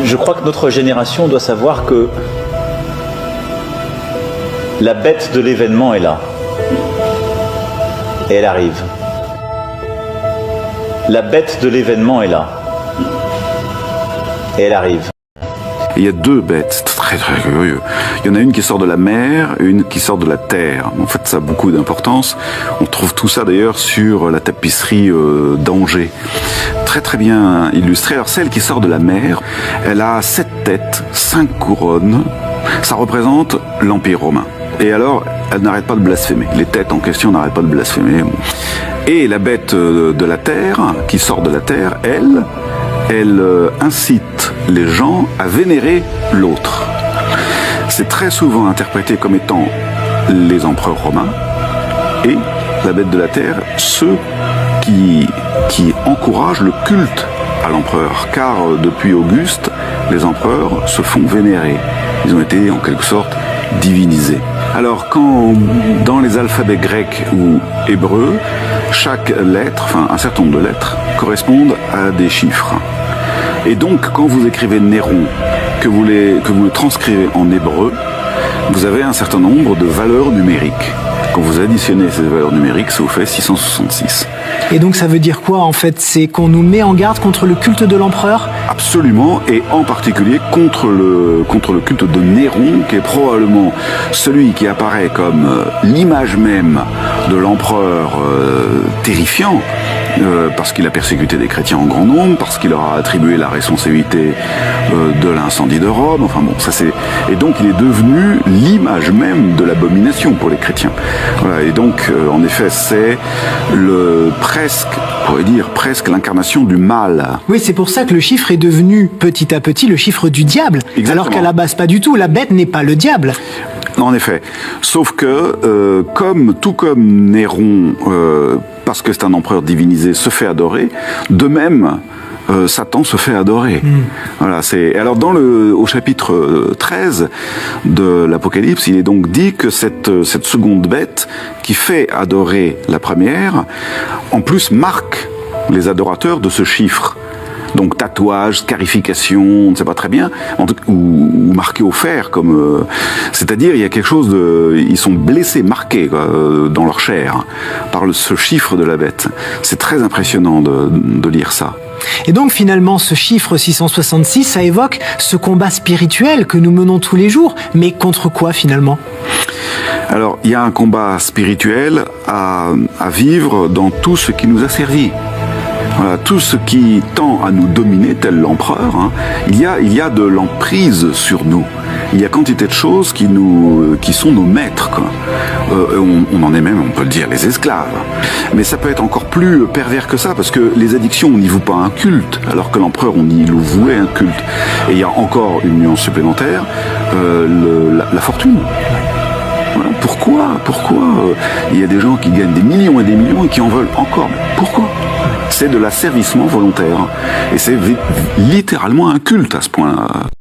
Je crois que notre génération doit savoir que la bête de l'événement est là. Et elle arrive. La bête de l'événement est là. Et elle arrive. Et il y a deux bêtes, c'est très très curieux. Il y en a une qui sort de la mer et une qui sort de la terre. En fait, ça a beaucoup d'importance. On trouve tout ça d'ailleurs sur la tapisserie d'Angers. Très très bien illustré. Alors celle qui sort de la mer, elle a 7 têtes, 5 couronnes. Ça représente l'Empire romain. Et alors, elle n'arrête pas de blasphémer. Les têtes en question n'arrêtent pas de blasphémer. Et la bête de la terre, qui sort de la terre, elle incite les gens à vénérer l'autre. C'est très souvent interprété comme étant les empereurs romains et la bête de la terre, ceux qui encouragent le culte à l'empereur. Car depuis Auguste, les empereurs se font vénérer. Ils ont été en quelque sorte divinisés. Alors quand dans les alphabets grecs ou hébreux, chaque lettre, enfin un certain nombre de lettres, correspondent à des chiffres. Et donc quand vous écrivez Néron, que vous le transcrivez en hébreu, vous avez un certain nombre de valeurs numériques. Quand vous additionnez ces valeurs numériques, ça vous fait 666. Et donc ça veut dire quoi en fait? C'est qu'on nous met en garde contre le culte de l'empereur? Absolument, et en particulier contre le culte de Néron, qui est probablement celui qui apparaît comme l'image même de l'empereur terrifiant, parce qu'il a persécuté des chrétiens en grand nombre, parce qu'il leur a attribué la responsabilité de l'incendie de Rome, enfin bon, ça c'est... Et donc il est devenu l'image même de l'abomination pour les chrétiens. Voilà, et donc en effet c'est on pourrait dire presque l'incarnation du mal. Oui, c'est pour ça que le chiffre est devenu petit à petit le chiffre du diable. Exactement. Alors qu'à la base pas du tout, la bête n'est pas le diable. En effet. Sauf que, tout comme Néron, parce que c'est un empereur divinisé, se fait adorer, de même, Satan se fait adorer. Voilà, alors au chapitre 13 de l'Apocalypse, il est donc dit que cette seconde bête qui fait adorer la première, en plus marque les adorateurs de ce chiffre. Donc tatouage, scarification, on ne sait pas très bien, ou marqué au fer, c'est-à-dire il y a quelque chose ils sont blessés, marqués dans leur chair par ce chiffre de la bête. C'est très impressionnant de lire ça. Et donc finalement ce chiffre 666, ça évoque ce combat spirituel que nous menons tous les jours, mais contre quoi finalement? Alors il y a un combat spirituel à vivre dans tout ce qui nous a servi. Voilà, tout ce qui tend à nous dominer, tel l'empereur, hein, il y a de l'emprise sur nous. Il y a quantité de choses qui sont nos maîtres, quoi. On en est même, on peut le dire, les esclaves. Mais ça peut être encore plus pervers que ça, parce que les addictions, on n'y voue pas un culte, alors que l'empereur, on y vouait un culte. Et il y a encore une nuance supplémentaire, la fortune. Voilà, pourquoi il y a des gens qui gagnent des millions et des millions et qui en veulent encore? Pourquoi? C'est de l'asservissement volontaire. Et c'est littéralement un culte à ce point.